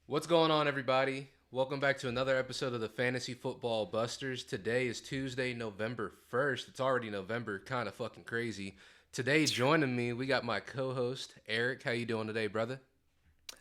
What's going on, everybody? Welcome back to another episode of the Fantasy Football Busters. Today is Tuesday, November 1st. It's already November, kind of fucking crazy. Today, joining me, we got my co-host, Eric. How you doing today, brother?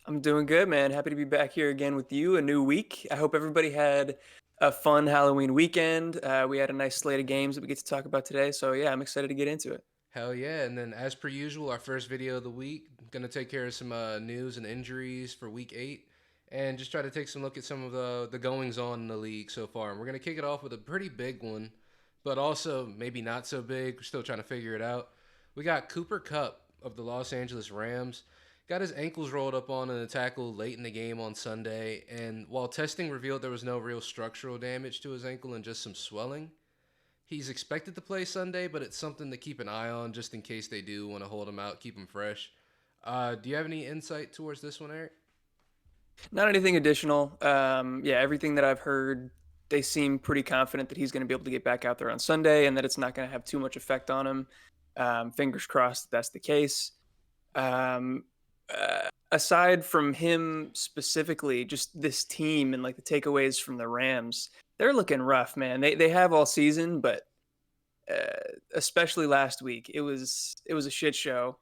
I'm doing good, man. Happy to be back here again with you. A new week. I hope everybody had a fun Halloween weekend. We had a nice slate of games that we get to talk about today. So, yeah, I'm excited to get into it. Hell yeah. And then, as per usual, our first video of the week. Going to take care of some news and injuries for week 8 and just try to take some look at some of the goings on in the league so far. And we're going to kick it off with a pretty big one, but also maybe not so big. We're still trying to figure it out. We got Cooper Cup of the Los Angeles Rams. Got his ankles rolled up on in a tackle late in the game on Sunday, and while testing revealed there was no real structural damage to his ankle and just some swelling, he's expected to play Sunday, but it's something to keep an eye on just in case they do want to hold him out, keep him fresh. Do you have any insight towards this one, Eric? Not anything additional. Yeah, everything that I've heard, they seem pretty confident that he's going to be able to get back out there on Sunday and that it's not going to have too much effect on him. Fingers crossed that that's the case. Um, Aside from him specifically, just this team and like the takeaways from the Rams, they're looking rough, man. They have all season, but especially last week, it was a shit show.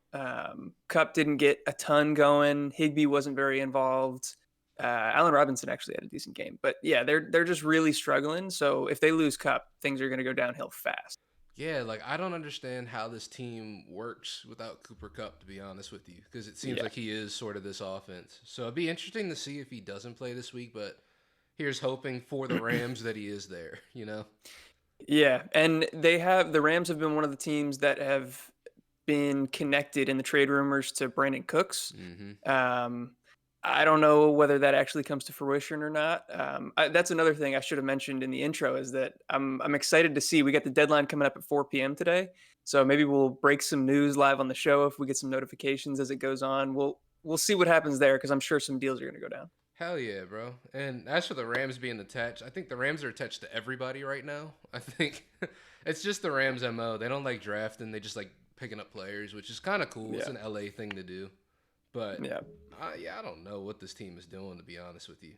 Cup didn't get a ton going. Higby wasn't very involved. Allen Robinson actually had a decent game, but yeah, they're just really struggling. So if they lose Cup, things are going to go downhill fast. Yeah, like I don't understand how this team works without Cooper Cup, to be honest with you, because it seems Yeah. like he is sort of this offense. So it'd be interesting to see if he doesn't play this week, but here's hoping for the Rams that he is there, you know? Yeah, and the Rams have been one of the teams that have been connected in the trade rumors to Brandon Cooks. Mm-hmm. Um, I don't know whether that actually comes to fruition or not. That's another thing I should have mentioned in the intro is that I'm excited to see. We got the deadline coming up at 4 p.m. today, so maybe we'll break some news live on the show if we get some notifications as it goes on. We'll see what happens there because I'm sure some deals are going to go down. Hell yeah, bro. And as for the Rams being attached, I think the Rams are attached to everybody right now. I think it's just the Rams' MO. They don't like drafting, they just like picking up players, which is kind of cool. It's Yeah, an LA thing to do. But yeah. yeah, I don't know what this team is doing, to be honest with you.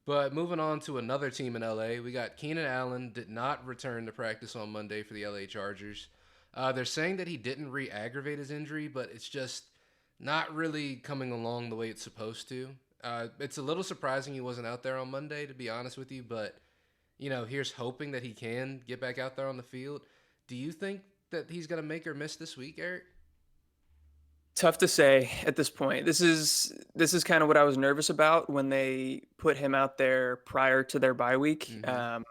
But moving on to another team in LA, we got Keenan Allen did not return to practice on Monday for the LA Chargers. They're saying that he didn't re aggravate his injury, but it's just not really coming along the way it's supposed to. It's a little surprising he wasn't out there on Monday, to be honest with you, but here's hoping that he can get back out there on the field. Do you think that he's going to make or miss this week, Eric? Tough to say at this point. This is kind of what I was nervous about when they put him out there prior to their bye week. Mm-hmm.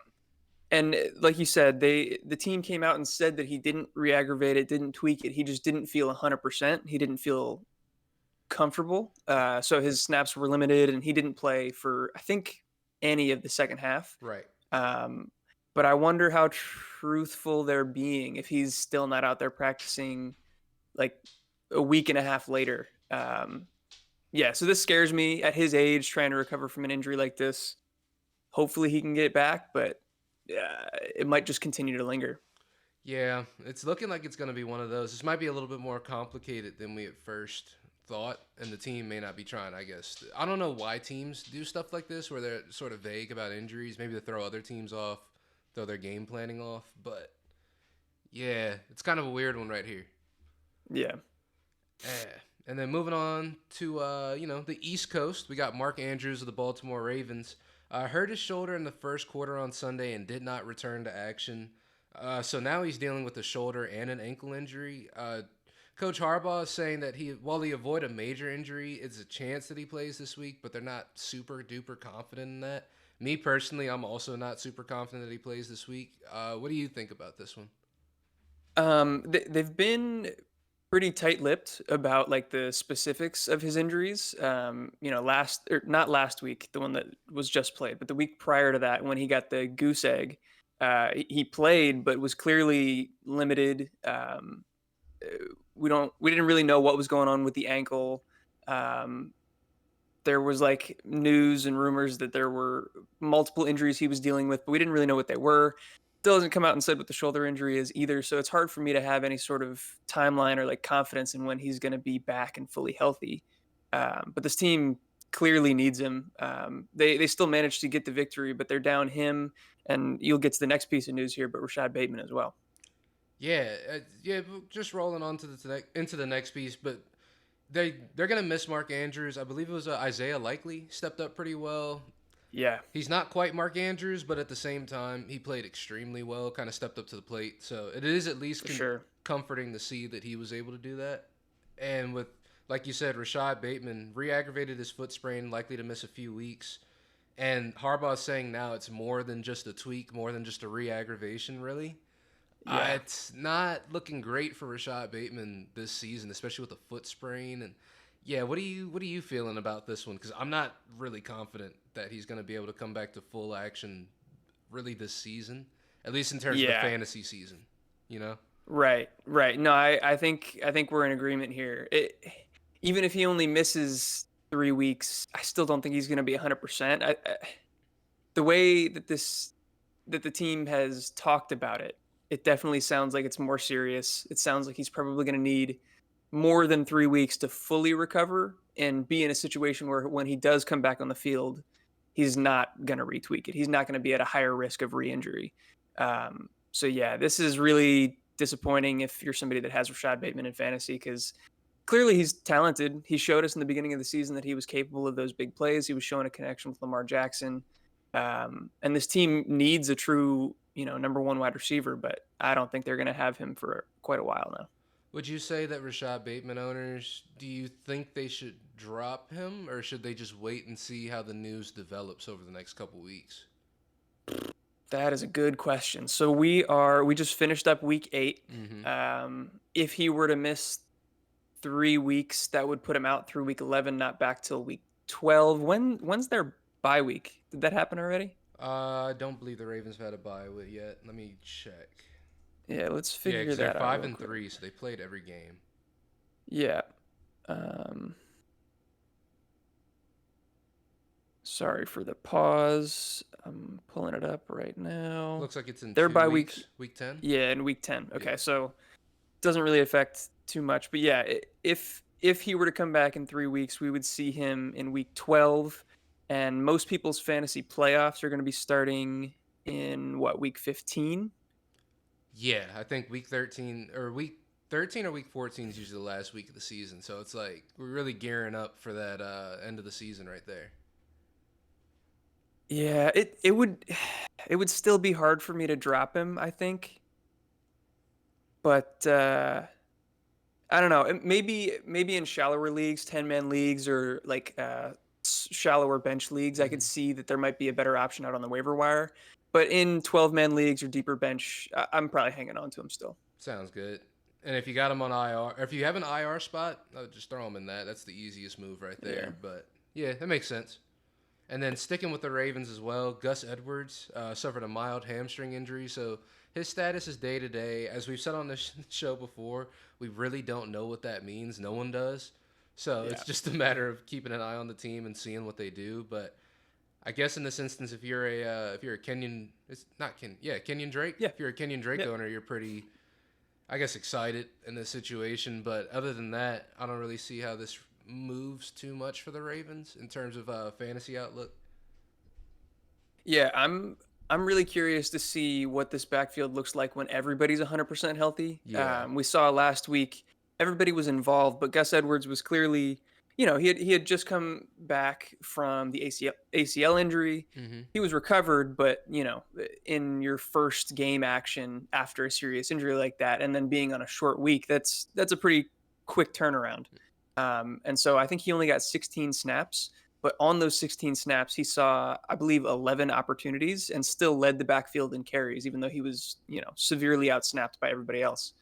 And like you said, the team came out and said that he didn't re-aggravate it, didn't tweak it. He just didn't feel 100%. He didn't feel comfortable. So his snaps were limited, and he didn't play for I think any of the second half. Right. Um, but I wonder how truthful they're being if he's still not out there practicing like a week and a half later. Yeah, so this scares me at his age, trying to recover from an injury like this. Hopefully he can get back, but it might just continue to linger. Yeah, it's looking like it's going to be one of those. This might be a little bit more complicated than we at first thought, and the team may not be trying, I guess. I don't know why teams do stuff like this where they're sort of vague about injuries, maybe to throw other teams off, throw their game planning off, but yeah, it's kind of a weird one right here. Yeah. Eh. And then moving on to the East Coast, we got Mark Andrews of the Baltimore Ravens. Hurt his shoulder in the first quarter on Sunday and did not return to action. So now he's dealing with a shoulder and an ankle injury. Coach Harbaugh is saying that while he avoid a major injury, it's a chance that he plays this week, but they're not super duper confident in that. Me personally, I'm also not super confident that he plays this week. What do you think about this one? They've been pretty tight-lipped about like the specifics of his injuries. Last or not last week, the one that was just played, but the week prior to that, when he got the goose egg, he played, but was clearly limited. We didn't really know what was going on with the ankle. Um, there was like news and rumors that there were multiple injuries he was dealing with, but we didn't really know what they were. Still hasn't come out and said what the shoulder injury is either, so it's hard for me to have any sort of timeline or like confidence in when he's going to be back and fully healthy. But this team clearly needs him. They still managed to get the victory, but they're down him, and you'll get to the next piece of news here, but Rashad Bateman as well. Yeah, just rolling on to into the next piece, but they're gonna miss Mark Andrews. I believe it was Isaiah Likely stepped up pretty well. Yeah, He's not quite Mark Andrews, but at the same time, he played extremely well. Kind of stepped up to the plate, so it is at least for sure. comforting to see that he was able to do that. And with, like you said, Rashad Bateman re-aggravated his foot sprain, likely to miss a few weeks. And Harbaugh's saying now it's more than just a tweak, more than just a re-aggravation, really. Yeah, It's not looking great for Rashad Bateman this season, especially with a foot sprain. And yeah, what are you feeling about this one? Because I'm not really confident that he's going to be able to come back to full action really this season, at least in terms of the yeah. fantasy season. You know? Right, right. No, I think we're in agreement here. Even if he only misses 3 weeks, I still don't think he's going to be 100%. The way that the team has talked about it, it definitely sounds like it's more serious. It sounds like he's probably going to need more than 3 weeks to fully recover and be in a situation where when he does come back on the field, he's not going to retweak it. He's not going to be at a higher risk of re-injury. So yeah, this is really disappointing if you're somebody that has Rashad Bateman in fantasy because clearly he's talented. He showed us in the beginning of the season that he was capable of those big plays. He was showing a connection with Lamar Jackson. And this team needs a true, number one wide receiver, but I don't think they're going to have him for quite a while now. Would you say that Rashad Bateman owners, do you think they should drop him, or should they just wait and see how the news develops over the next couple weeks? That is a good question. So we just finished up week 8. Mm-hmm. If he were to miss 3 weeks, that would put him out through week 11, not back till week 12. When's their bye week? Did that happen already? I don't believe the Ravens have had a bye yet. Let me check. Yeah, let's Yeah, figure because they're that out five real and quick. three, so they played every game. Yeah. Um, Sorry for the pause. I'm pulling it up right now. Looks like it's in Their two bye week, weeks. Week 10. yeah, in week 10. Yeah. Okay, so doesn't really affect too much, but yeah, if he were to come back in 3 weeks, we would see him in week 12, and most people's fantasy playoffs are going to be starting in what, week 15? Yeah, I think week 13 or week 14 is usually the last week of the season, so it's like we're really gearing up for that end of the season right there. Yeah, it would it would still be hard for me to drop him, I think, but I don't know. Maybe in shallower leagues, 10-man leagues, or like shallower bench leagues, I could Hmm. see that there might be a better option out on the waiver wire. But in 12-man leagues or deeper bench, I'm probably hanging on to him still. Sounds good. And if you got him on IR, or if you have an IR spot, just throw him in that. That's the easiest move right Yeah. there. But yeah, that makes sense. And then sticking with the Ravens as well, Gus Edwards suffered a mild hamstring injury, so his status is day to day. As we've said on this show before, we really don't know what that means. No one does. So Yeah. it's just a matter of keeping an eye on the team and seeing what they do. But I guess in this instance, if you're a Kenyon, it's not Ken, yeah, Kenyon Drake. Yeah. If you're a Kenyon Drake Yeah. owner, you're pretty, I guess, excited in this situation. But other than that, I don't really see how this moves too much for the Ravens in terms of fantasy outlook. Yeah, I'm really curious to see what this backfield looks like when everybody's 100% healthy. Yeah. We saw last week everybody was involved, but Gus Edwards was clearly, he had just come back from the ACL injury. Hmm. He was recovered, but in your first game action after a serious injury like that, and then being on a short week, that's a pretty quick turnaround. And so I think he only got 16 snaps, but on those 16 snaps, he saw, I believe, 11 opportunities and still led the backfield in carries, even though he was, severely outsnapped by everybody else.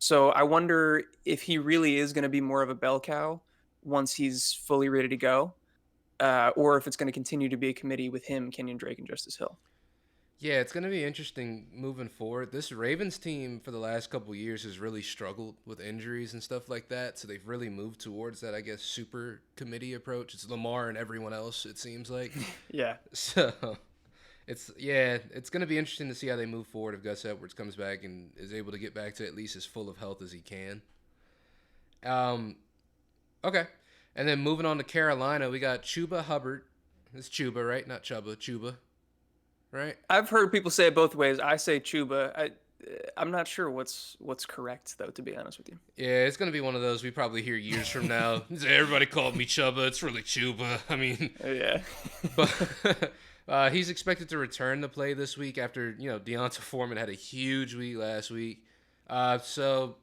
So I wonder if he really is going to be more of a bell cow once he's fully ready to go, or if it's going to continue to be a committee with him, Kenyon Drake, and Justice Hill. Yeah, it's going to be interesting moving forward. This Ravens team for the last couple years has really struggled with injuries and stuff like that. So they've really moved towards that, I guess, super committee approach. It's Lamar and everyone else, it seems like. Yeah. So it's going to be interesting to see how they move forward if Gus Edwards comes back and is able to get back to at least as full of health as he can. Um, okay. And then moving on to Carolina, we got Chuba Hubbard. It's Chuba, right? Not Chuba. Chuba, right? I've heard people say it both ways. I say Chuba. I'm not sure what's correct though, to be honest with you. Yeah, it's gonna be one of those we probably hear years from now. Everybody called me Chuba. It's really Chuba. I mean, Yeah. but he's expected to return to play this week after Deonta Foreman had a huge week last week. So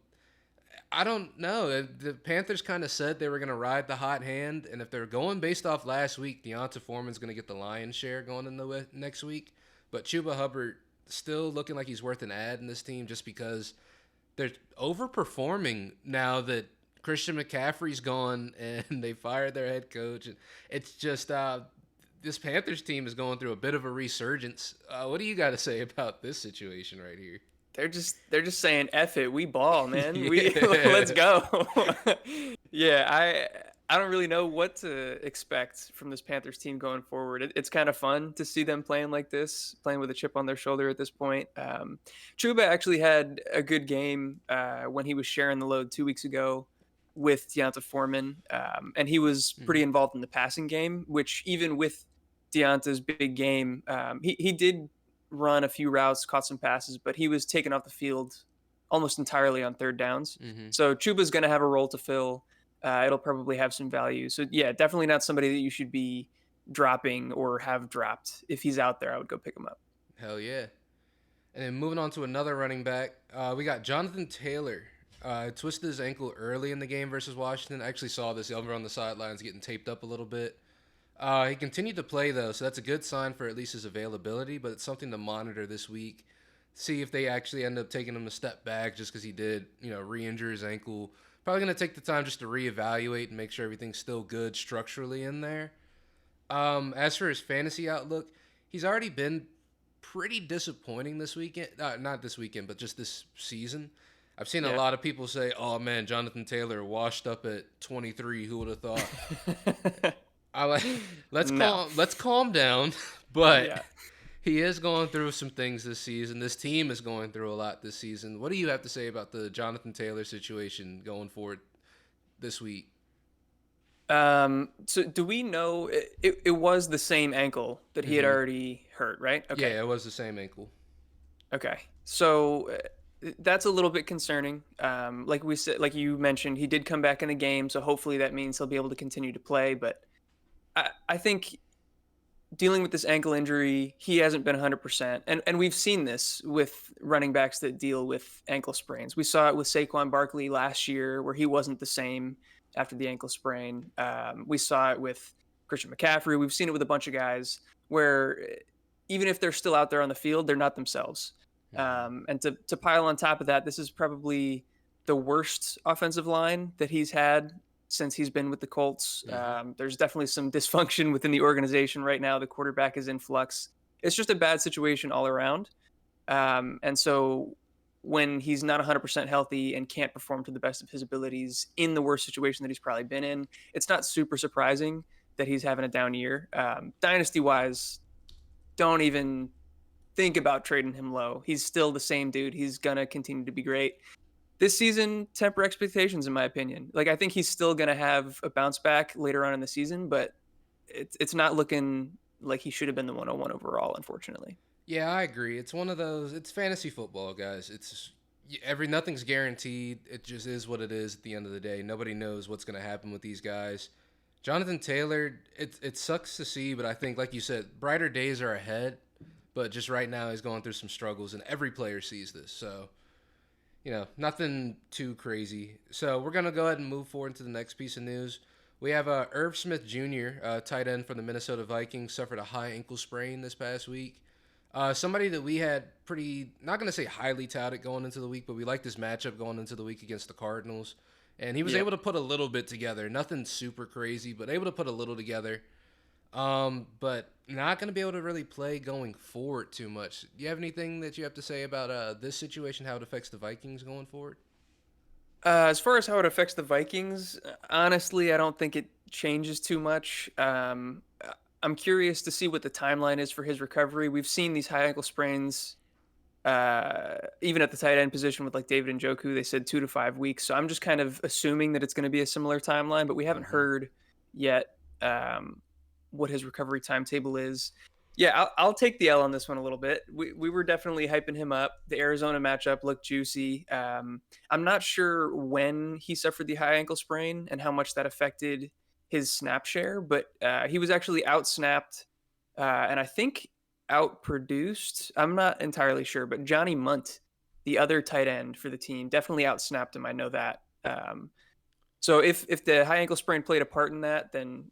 I don't know. The Panthers kind of said they were going to ride the hot hand, and if they're going based off last week, Deonta Foreman's going to get the lion's share going in the next week. But Chuba Hubbard still looking like he's worth an ad in this team just because they're overperforming now that Christian McCaffrey's gone and they fired their head coach. And it's just this Panthers team is going through a bit of a resurgence. What do you got to say about this situation right here? They're just saying F it, we ball, man. We Yeah. let's go. Yeah, I don't really know what to expect from this Panthers team going forward. It's kind of fun to see them playing like this, playing with a chip on their shoulder at this point. Chuba actually had a good game when he was sharing the load 2 weeks ago with Deonta Foreman, and he was pretty Mhm. involved in the passing game, which even with Deonta's big game, he did run a few routes, caught some passes, but he was taken off the field almost entirely on third downs. Mhm. So Chuba's going to have a role to fill. It'll probably have some value. So yeah, definitely not somebody that you should be dropping or have dropped. If he's out there, I would go pick him up. Hell yeah. And then moving on to another running back, we got Jonathan Taylor. Twisted his ankle early in the game versus Washington. I actually saw this over on the sidelines getting taped up a little bit. He continued to play though, so that's a good sign for at least his availability. But it's something to monitor this week. See if they actually end up taking him a step back just because he did, re-injure his ankle. Probably gonna take the time just to reevaluate and make sure everything's still good structurally in there. As for his fantasy outlook, he's already been pretty disappointing this weekend. Not this weekend, but just this season. I've seen a Yeah. lot of people say, "Oh man, Jonathan Taylor washed up at 23. Who would have thought?" I like No. let's calm down, but Yeah. he is going through some things this season. This team is going through a lot this season. What do you have to say about the Jonathan Taylor situation going forward this week? So do we know it was the same ankle that he had Hmm. already hurt, right? Okay. Yeah, it was the same ankle. Okay. So that's a little bit concerning. Like we said, like you mentioned, he did come back in the game, so hopefully that means he'll be able to continue to play. But I think dealing with this ankle injury, he hasn't been 100%. And we've seen this with running backs that deal with ankle sprains. We saw it with Saquon Barkley last year, where he wasn't the same after the ankle sprain. We saw it with Christian McCaffrey. We've seen it with a bunch of guys where even if they're still out there on the field, they're not themselves. Hmm. And to pile on top of that, this is probably the worst offensive line that he's had since he's been with the Colts. Hmm. There's definitely some dysfunction within the organization right now. The quarterback is in flux. It's just a bad situation all around. And so when he's not 100% healthy and can't perform to the best of his abilities in the worst situation that he's probably been in, it's not super surprising that he's having a down year. Dynasty wise, don't even think about trading him low. He's still the same dude. He's going to continue to be great this season. Temper expectations, in my opinion. Like, I think he's still going to have a bounce back later on in the season, but it's not looking like he should have been the 101 overall, unfortunately. Yeah, I agree. It's one of those. It's fantasy football, guys. It's every nothing's guaranteed. It just is what it is at the end of the day. Nobody knows what's going to happen with these guys. Jonathan Taylor, it sucks to see, but I think, like you said, brighter days are ahead. But just right now, he's going through some struggles, and every player sees this. So, nothing too crazy. So we're gonna go ahead and move forward to the next piece of news. We have Irv Smith Jr., tight end for the Minnesota Vikings, suffered a high ankle sprain this past week. Somebody that we had pretty, not going to say highly touted going into the week, but we liked this matchup going into the week against the Cardinals. And he was Yeah. able to put a little bit together. Nothing super crazy, but able to put a little together. But not going to be able to really play going forward too much. Do you have anything that you have to say about this situation, how it affects the Vikings going forward? As far as how it affects the Vikings, honestly, I don't think it changes too much. I'm curious to see what the timeline is for his recovery. We've seen these high ankle sprains Even at the tight end position with like David Njoku, they said 2 to 5 weeks. So I'm just kind of assuming that it's going to be a similar timeline, but we haven't Hmm. heard yet what his recovery timetable is. Yeah, I'll take the L on this one a little bit. We were definitely hyping him up. The Arizona matchup looked juicy. I'm not sure when he suffered the high ankle sprain and how much that affected his snap share, but he was actually out snapped, and I think outproduced. I'm not entirely sure, but Johnny Munt, the other tight end for the team, definitely outsnapped him. I know that. So if the high ankle sprain played a part in that, then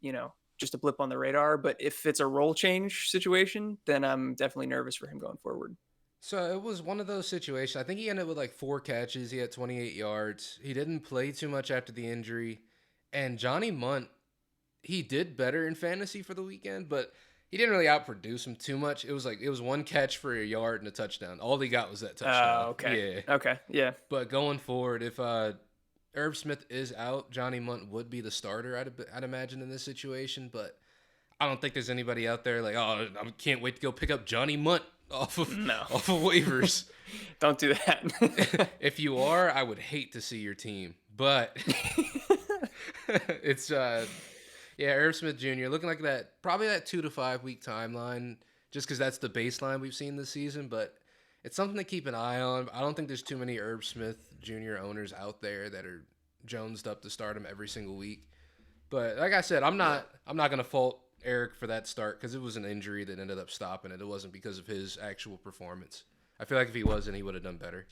just a blip on the radar. But if it's a role change situation, then I'm definitely nervous for him going forward. So it was one of those situations. I think he ended up with like 4 catches. He had 28 yards. He didn't play too much after the injury. And Johnny Munt, he did better in fantasy for the weekend, but he didn't really outproduce him too much. It was 1 catch for a yard and a touchdown. All he got was that touchdown. Okay. Yeah. Okay. Yeah. But going forward, if Irv Smith is out, Johnny Munt would be the starter, I'd imagine, in this situation. But I don't think there's anybody out there like, oh, I can't wait to go pick up Johnny Munt off of No. off of waivers. Don't do that. If you are, I would hate to see your team. But it's yeah, Irv Smith Jr. looking like that, probably that 2 to 5 week timeline, just because that's the baseline we've seen this season. But it's something to keep an eye on. I don't think there's too many Irv Smith Jr. owners out there that are jonesed up to start him every single week. But like I said, I'm not gonna fault Eric for that start because it was an injury that ended up stopping it. It wasn't because of his actual performance. I feel like if he wasn't, he would have done better.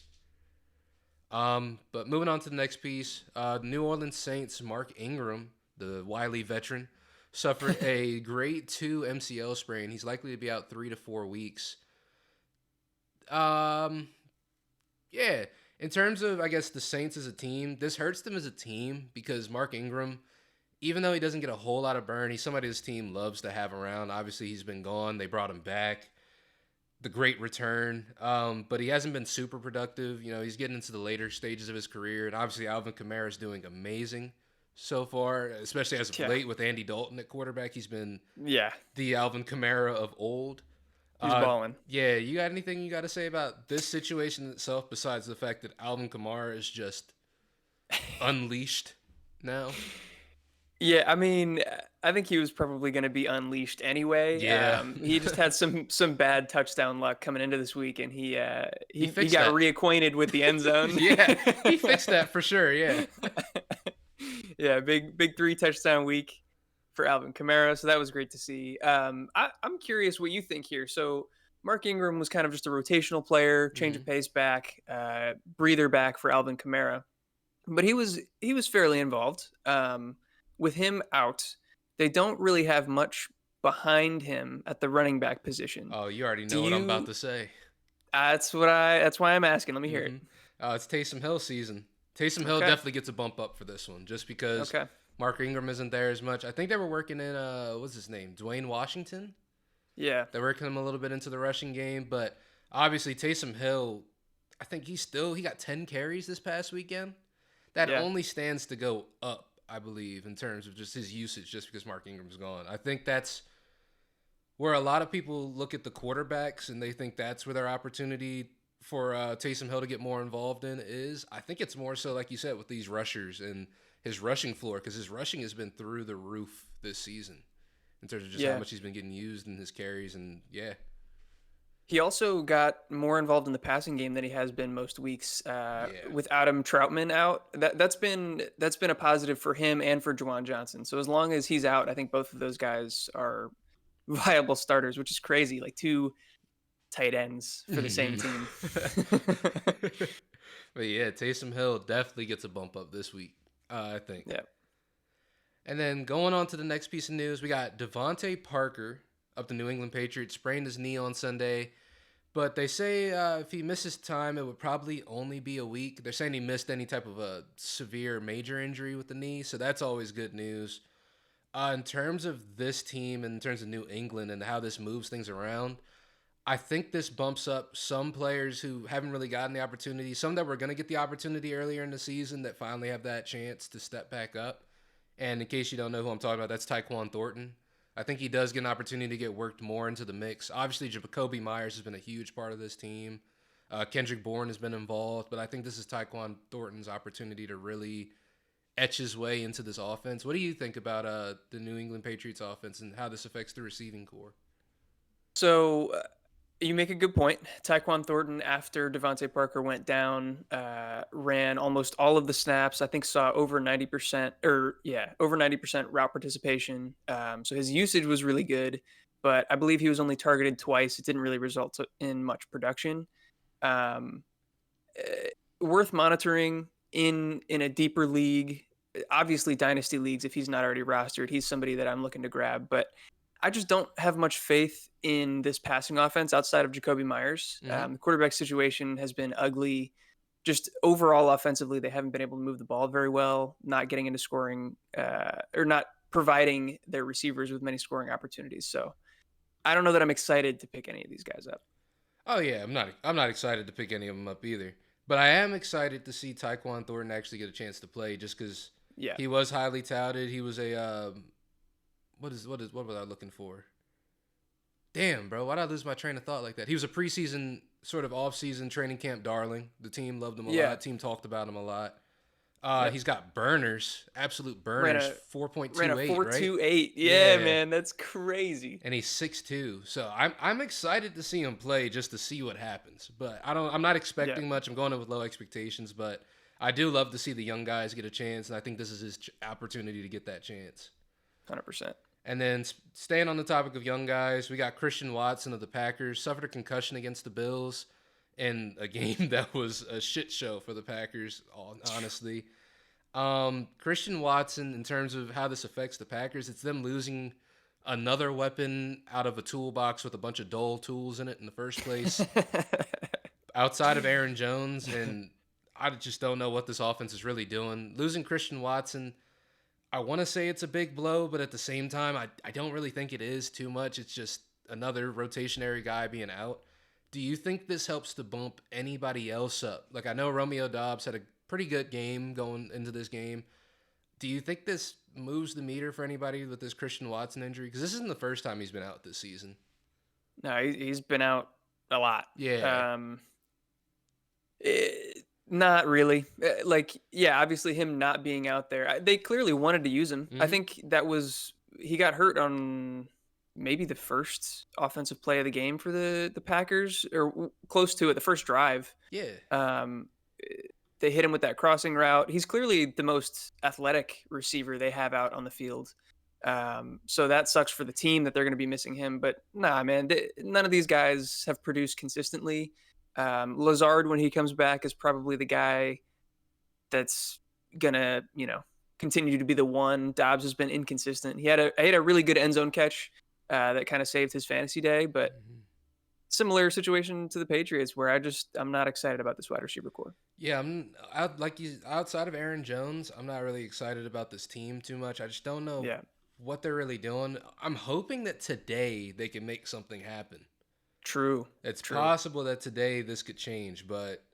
But moving on to the next piece, New Orleans Saints Mark Ingram, the wily veteran, suffered a grade 2 MCL sprain. He's likely to be out 3 to 4 weeks. Yeah. In terms of, I guess, the Saints as a team, this hurts them as a team because Mark Ingram, even though he doesn't get a whole lot of burn, he's somebody his team loves to have around. Obviously, he's been gone. They brought him back. The great return. But he hasn't been super productive. He's getting into the later stages of his career. And obviously, Alvin Kamara is doing amazing so far, especially as of late with Andy Dalton at quarterback. He's been the Alvin Kamara of old. He's balling. Yeah, you got anything you got to say about this situation itself besides the fact that Alvin Kamara is just unleashed now? Yeah, I mean, I think he was probably going to be unleashed anyway. Yeah. He just had some bad touchdown luck coming into this week, and he got that. reacquainted with the end zone. Yeah, he fixed that for sure. Yeah. Yeah, big 3 touchdown week for Alvin Kamara, so that was great to see. I'm curious what you think here. So Mark Ingram was kind of just a rotational player, change of pace back, breather back for Alvin Kamara, but he was fairly involved. With him out, they don't really have much behind him at the running back position. Oh, you already know what I'm about to say. That's why I'm asking. Let me hear it. It's Taysom Hill season. Taysom Hill definitely gets a bump up for this one, just because Mark Ingram isn't there as much. I think they were working in what's his name, Dwayne Washington. Yeah, they're working him a little bit into the rushing game, but obviously Taysom Hill, I think he got 10 carries this past weekend. That only stands to go up, I believe, in terms of just his usage, just because Mark Ingram's gone. I think that's where a lot of people look at the quarterbacks and they think that's where their opportunity for Taysom Hill to get more involved in is. I think it's more so, like you said, with these rushers and his rushing floor, because his rushing has been through the roof this season in terms of just how much he's been getting used in his carries. And he also got more involved in the passing game than he has been most weeks with Adam Troutman out. That's been a positive for him and for Juwan Johnson. So as long as he's out, I think both of those guys are viable starters, which is crazy. Like 2 tight ends for the same team. But yeah, Taysom Hill definitely gets a bump up this week, I think. Yeah. And then going on to the next piece of news, we got Devontae Parker of the New England Patriots sprained his knee on Sunday. But they say if he misses time, it would probably only be a week. They're saying he missed any type of a severe major injury with the knee, so that's always good news. In terms of this team, in terms of New England and how this moves things around, I think this bumps up some players who haven't really gotten the opportunity, some that were going to get the opportunity earlier in the season that finally have that chance to step back up. And in case you don't know who I'm talking about, that's Tyquan Thornton. I think he does get an opportunity to get worked more into the mix. Obviously, Jacoby Myers has been a huge part of this team. Kendrick Bourne has been involved, but I think this is Tyquan Thornton's opportunity to really etch his way into this offense. What do you think about the New England Patriots offense and how this affects the receiving core? So you make a good point. Tyquan Thornton, after Devontae Parker went down, ran almost all of the snaps. I think saw over 90%, or yeah, over 90% route participation. So his usage was really good, but I believe he was only targeted twice. It didn't really result in much production. Um, Worth monitoring in a deeper league. Obviously, dynasty leagues. If he's not already rostered, he's somebody that I'm looking to grab. But I just don't have much faith in this passing offense outside of Jacoby Myers. Mm-hmm. The quarterback situation has been ugly. Just overall offensively, they haven't been able to move the ball very well, not getting into scoring or not providing their receivers with many scoring opportunities. So I don't know that I'm excited to pick any of these guys up. Oh yeah, I'm not excited to pick any of them up either. But I am excited to see Tyquan Thornton actually get a chance to play, just because Yeah. he was highly touted. He was a what was I looking for? Damn, bro, why did I lose my train of thought like that? He was a preseason sort of off-season training camp darling. The team loved him a Yeah. lot. Team talked about him a lot. Yep. He's got burners, absolute Ran burners, a four point ran two a eight, right? 4.28. Yeah, Yeah, man, that's crazy. and he's 6'2". So I'm excited to see him play just to see what happens. But I'm not Yeah, expecting much. I'm going in with low expectations, but I do love to see the young guys get a chance, and I think this is his opportunity to get that chance. 100%. And then staying on the topic of young guys, we got Christian Watson of the Packers suffered a concussion against the Bills in a game that was a shit show for the Packers, honestly. Christian Watson, in terms of how this affects the Packers, it's them losing another weapon out of a toolbox with a bunch of dull tools in it in the first place, outside of Aaron Jones, and I just don't know what this offense is really doing. Losing Christian Watson, I want to say it's a big blow, but at the same time, I don't really think it is too much. It's just another rotationary guy being out. Do you think this helps to bump anybody else up? Like, I know Romeo Doubs had a pretty good game going into this game. Do you think this moves the meter for anybody with this Christian Watson injury? Because this isn't the first time he's been out this season. No, he's been out a lot. Yeah. Not really. Like, yeah, obviously him not being out there, they clearly wanted to use him. I Mm-hmm. think that was he got hurt on maybe the first offensive play of the game for the Packers, or close to it, the first drive. Yeah. Um, they hit him with that crossing route. He's clearly the most athletic receiver they have out on the field. So that sucks for the team that they're going to be missing him. But nah, man, none of these guys have produced consistently. Lazard, when he comes back, is probably the guy that's gonna, continue to be the one. Dobbs has been inconsistent. He had a really good end zone catch that kind of saved his fantasy day, but Mm-hmm. similar situation to the Patriots, where I'm not excited about this wide receiver core. Yeah, outside of Aaron Jones, I'm not really excited about this team too much. I just don't know Yeah, what they're really doing. I'm hoping that today they can make something happen. true, It's true. possible that today this could change, but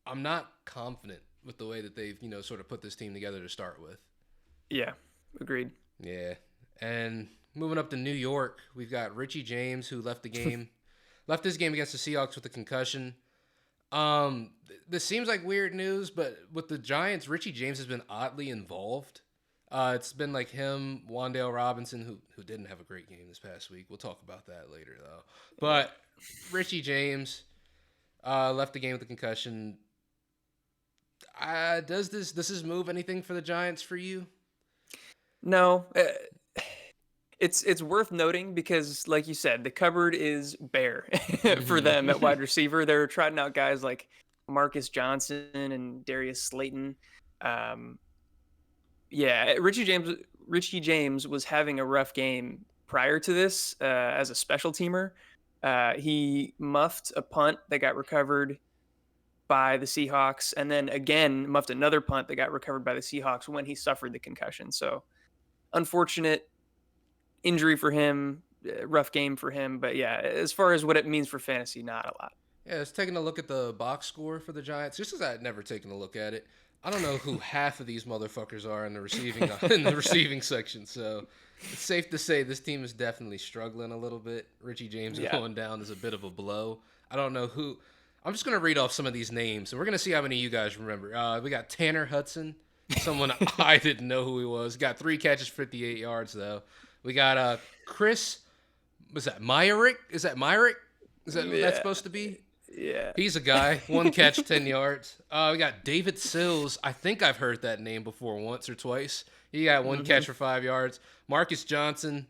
I'm not confident with the way that they've, sort of put this team together to start with. Yeah, agreed. Yeah. And moving up to New York, we've got Richie James, who left the game, left this game against the Seahawks with a concussion. This seems like weird news, but with the Giants, Richie James has been oddly involved. It's been like him, Wandale Robinson, who didn't have a great game this past week. We'll talk about that later, though. But Richie James left the game with a concussion. Does this move anything for the Giants for you? No, it's worth noting because, like you said, the cupboard is bare for them at Mm-hmm. wide receiver. They're trotting out guys like Marcus Johnson and Darius Slayton. Um, yeah, Richie James was having a rough game prior to this as a special teamer. He muffed a punt that got recovered by the Seahawks, and then again muffed another punt that got recovered by the Seahawks when he suffered the concussion. So unfortunate injury for him, rough game for him. But yeah, as far as what it means for fantasy, not a lot. Yeah, it's taking a look at the box score for the Giants, just because I had never taken a look at it. I don't know who half of these motherfuckers are in the receiving in the receiving section, so it's safe to say this team is definitely struggling a little bit. Richie James Yeah, going down is a bit of a blow. I don't know who. I'm just gonna read off some of these names, and we're gonna see how many you guys remember. We got Tanner Hudson, someone I didn't know who he was. Got 3 catches, 58 yards though. We got Chris. Was that Myrick? Is that Myrick? Is that what that's Yeah, supposed to be? yeah. He's a guy. 1 catch, 10 yards. We got David Sills. I think I've heard that name before once or twice. He got one Hmm. catch for 5 yards. Marcus Johnson.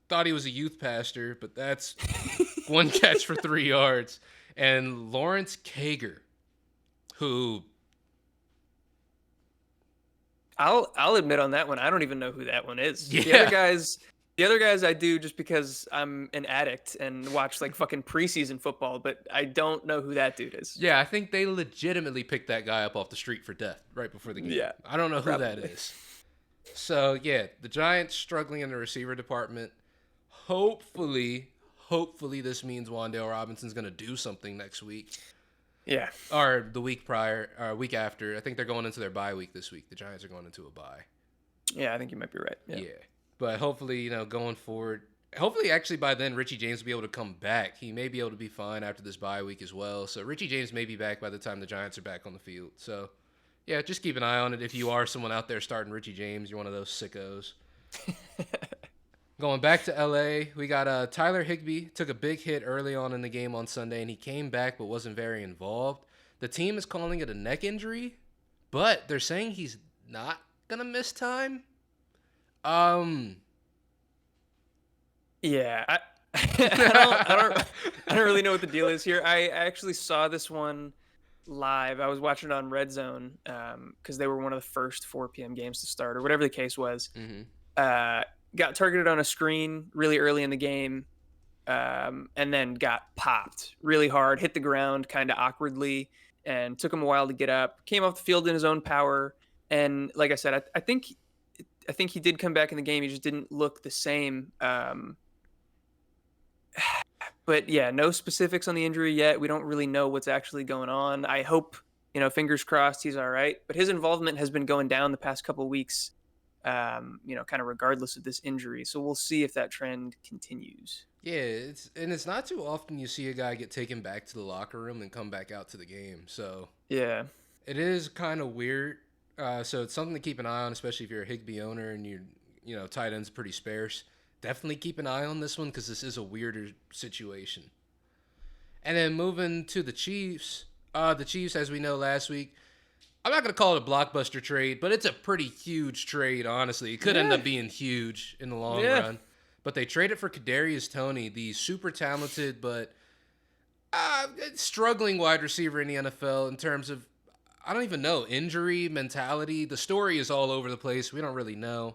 Thought he was a youth pastor, but that's 1 catch for 3 yards. And Lawrence Kager, who I'll admit on that one, I don't even know who that one is. yeah, The other guys I do just because I'm an addict and watch like fucking preseason football, but I don't know who that dude is. yeah, I think they legitimately picked that guy up off the street for death right before the game. Yeah, I don't know who that probably. is. So yeah, the Giants struggling in the receiver department. Hopefully this means Wan'Dale Robinson's gonna do something next week. Yeah. Or the week prior, or week after. I think they're going into their bye week this week. The Giants are going into a bye. Yeah, I think you might be right. Yeah. Yeah. But hopefully, going forward, hopefully actually by then Richie James will be able to come back. He may be able to be fine after this bye week as well. So Richie James may be back by the time the Giants are back on the field. So yeah, just keep an eye on it. If you are someone out there starting Richie James, you're one of those sickos. Going back to LA, we got Tyler Higbee took a big hit early on in the game on Sunday, and he came back but wasn't very involved. The team is calling it a neck injury, but they're saying he's not gonna miss time. Yeah, I don't really know what the deal is here. I actually saw this one live. I was watching it on Red Zone because they were one of the first 4 p.m. games to start, or whatever the case was. Mm-hmm. Got targeted on a screen really early in the game, and then got popped really hard, hit the ground kind of awkwardly, and took him a while to get up. Came off the field in his own power, and like I said, I think he did come back in the game. He just didn't look the same. But yeah, no specifics on the injury yet. We don't really know what's actually going on. I hope, fingers crossed, he's all right. But his involvement has been going down the past couple of weeks, kind of regardless of this injury. So we'll see if that trend continues. Yeah, it's not too often you see a guy get taken back to the locker room and come back out to the game. So Yeah. it is kind of weird. So it's something to keep an eye on, especially if you're a Higbee owner and tight end's pretty sparse. Definitely keep an eye on this one because this is a weirder situation. And then moving to the Chiefs. The Chiefs, as we know last week, I'm not going to call it a blockbuster trade, but it's a pretty huge trade, honestly. It could end up being huge in the long run. But they traded for Kadarius Toney, the super talented but struggling wide receiver in the NFL in terms of, I don't even know, injury, mentality. The story is all over the place. We don't really know.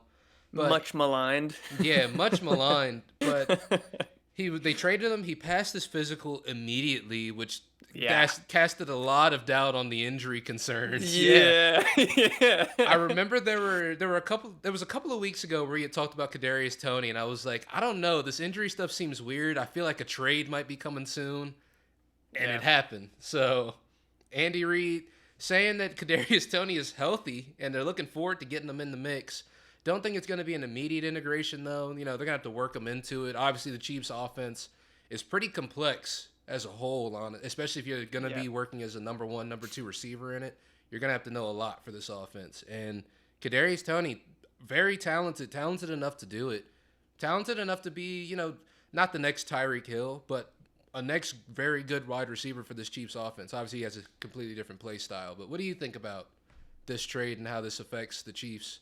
But, much maligned. Yeah, much maligned. But they traded him. He passed his physical immediately, which casted a lot of doubt on the injury concerns. Yeah. Yeah. I remember there was a couple of weeks ago where he had talked about Kadarius Toney, and I was like, I don't know, this injury stuff seems weird. I feel like a trade might be coming soon, and it happened. So Andy Reid saying that Kadarius Toney is healthy, and they're looking forward to getting him in the mix. Don't think it's going to be an immediate integration, though. They're going to have to work him into it. Obviously, the Chiefs' offense is pretty complex as a whole on it, especially if you're going to be working as a number one, number two receiver in it. You're going to have to know a lot for this offense. And Kadarius Toney, very talented enough to do it. Talented enough to be, not the next Tyreek Hill, but a next very good wide receiver for this Chiefs offense. Obviously, he has a completely different play style. But what do you think about this trade and how this affects the Chiefs?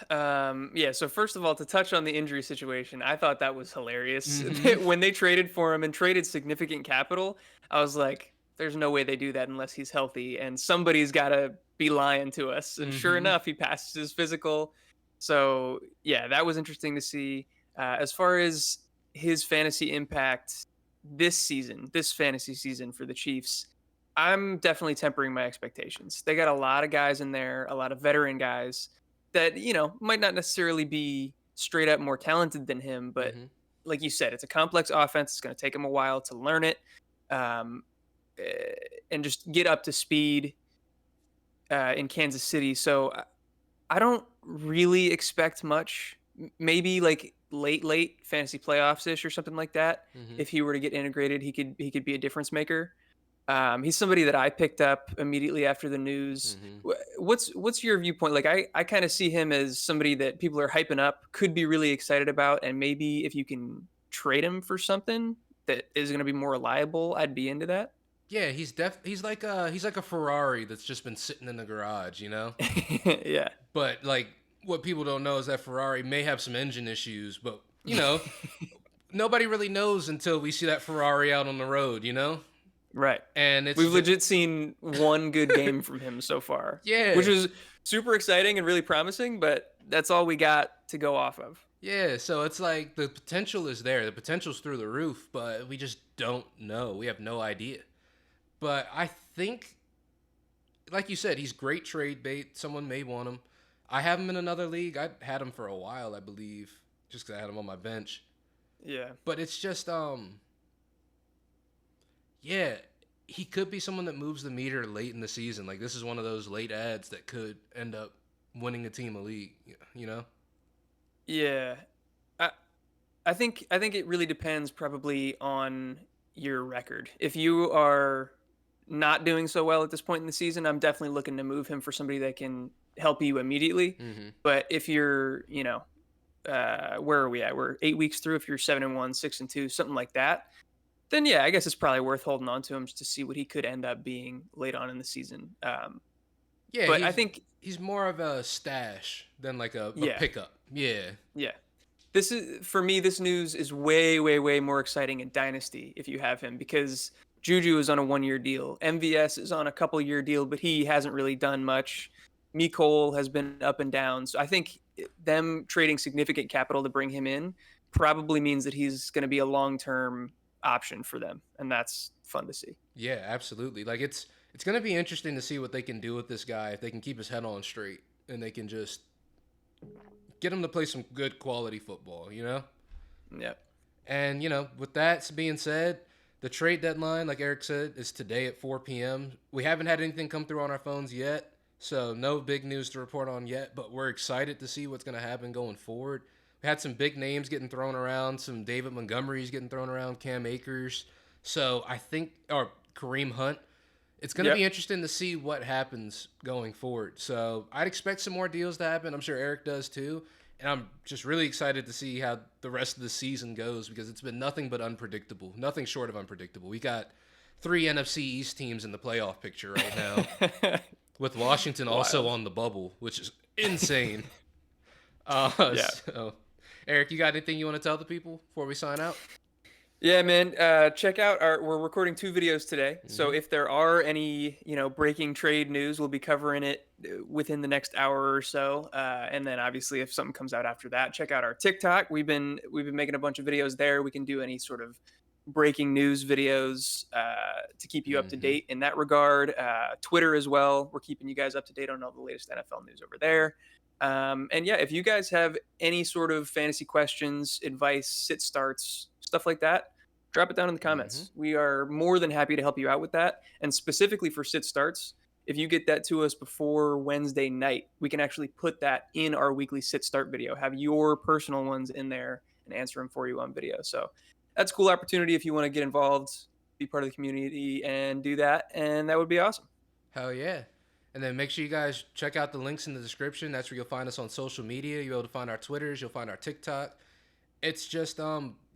So first of all, to touch on the injury situation, I thought that was hilarious. Mm-hmm. When they traded for him and traded significant capital, I was like, there's no way they do that unless he's healthy, and somebody's got to be lying to us. And sure enough, he passes his physical. So yeah, that was interesting to see. As far as his fantasy impact this fantasy season for the Chiefs, I'm definitely tempering my expectations. They got a lot of guys in there, a lot of veteran guys that, might not necessarily be straight up more talented than him, but like you said, it's a complex offense. It's going to take him a while to learn it, and just get up to speed in Kansas City. So I don't really expect much. Maybe like late fantasy playoffs ish or something like that. If he were to get integrated, he could be a difference maker. He's somebody that I picked up immediately after the news. Hmm. What's your viewpoint? Like, I kind of see him as somebody that people are hyping up, could be really excited about, and maybe if you can trade him for something that is going to be more reliable, I'd be into that. Yeah, he's like a Ferrari that's just been sitting in the garage, you know. Yeah. But like, what people don't know is that Ferrari may have some engine issues, but you know, nobody really knows until we see that Ferrari out on the road, you know. Right. And it's We've just, legit seen one good game from him so far, yeah, which is super exciting and really promising, but that's all we got to go off of. yeah. So it's like the potential is there, the potential's through the roof, but we just don't know. We have no idea. But I think, like you said, he's great trade bait. Someone may want him. I have him in another league. I had him for a while, I believe, just because I had him on my bench. Yeah. But it's just, yeah, he could be someone that moves the meter late in the season. Like this is one of those late ads that could end up winning a team a league. You know? Yeah. I I think it really depends probably on your record. If you are not doing so well at this point in the season, I'm definitely looking to move him for somebody that can help you immediately. Hmm. But if you're, where are we at? We're 8 weeks through. If you're 7-1, 6-2, something like that, then yeah, I guess it's probably worth holding on to him just to see what he could end up being late on in the season. Yeah, But I think, he's more of a stash than like a yeah, pickup. Yeah. yeah. This is for me. This news is way, way, way more exciting in Dynasty if you have him because Juju is on a 1 year deal. MVS is on a couple-year deal, but he hasn't really done much. Cole has been up and down. So I think them trading significant capital to bring him in probably means that he's going to be a long-term option for them, and that's fun to see. Yeah, absolutely. Like it's gonna be interesting to see what they can do with this guy if they can keep his head on straight and they can just get him to play some good quality football, you know? Yeah. And, with that being said, the trade deadline, like Eric said, is today at 4 p.m. We haven't had anything come through on our phones yet, so no big news to report on yet, but we're excited to see what's going to happen going forward. We had some big names getting thrown around, some David Montgomery's getting thrown around, Cam Akers. So I think, or Kareem Hunt. It's going to be Yep. interesting to see what happens going forward. So I'd expect some more deals to happen. I'm sure Eric does too. And I'm just really excited to see how the rest of the season goes because it's been nothing but unpredictable. Nothing short of unpredictable. We got 3 NFC East teams in the playoff picture right now, with Washington also Wild. on the bubble, which is insane. Yeah. So, Eric, you got anything you want to tell the people before we sign out? Yeah, man. Check out we're recording 2 videos today. So Hmm. if there are any, breaking trade news, we'll be covering it within the next hour or so. And then obviously if something comes out after that, check out our TikTok. We've been making a bunch of videos there. We can do any sort of breaking news videos to keep you up to Hmm. date in that regard. Twitter as well. We're keeping you guys up to date on all the latest NFL news over there. And yeah, if you guys have any sort of fantasy questions, advice, sit starts, stuff like that, drop it down in the Hmm. comments. We are more than happy to help you out with that. And specifically for sit starts, if you get that to us before Wednesday night, we can actually put that in our weekly sit start video, have your personal ones in there and answer them for you on video. So that's a cool opportunity if you want to get involved, be part of the community and do that. And that would be awesome. Hell yeah. And then make sure you guys check out the links in the description. That's where you'll find us on social media. You'll be able to find our Twitters. You'll find our TikTok. It's just,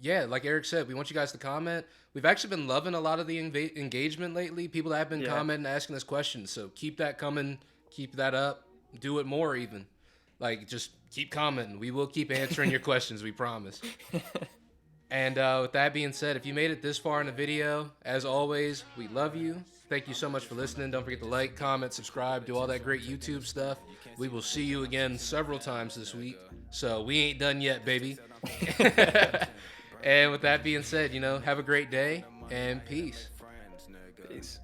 yeah, like Eric said, we want you guys to comment. We've actually been loving a lot of the engagement lately. People that have been Yeah. commenting, asking us questions. So keep that coming. Keep that up. Do it more even. Like, just keep commenting. We will keep answering your questions, we promise. And with that being said, if you made it this far in the video, as always, we love you. Thank you so much for listening. Don't forget to like, comment, subscribe, do all that great YouTube stuff. We will see you again several times this week. So we ain't done yet, baby. And with that being said, have a great day and peace. Peace.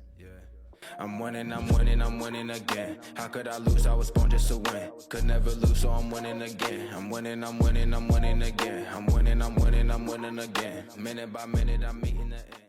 I'm winning, I'm winning, I'm winning again. How could I lose? I was born just to win. Could never lose, so I'm winning again. I'm winning, I'm winning, I'm winning again. I'm winning, I'm winning, I'm winning again. Minute by minute, I'm meeting the end.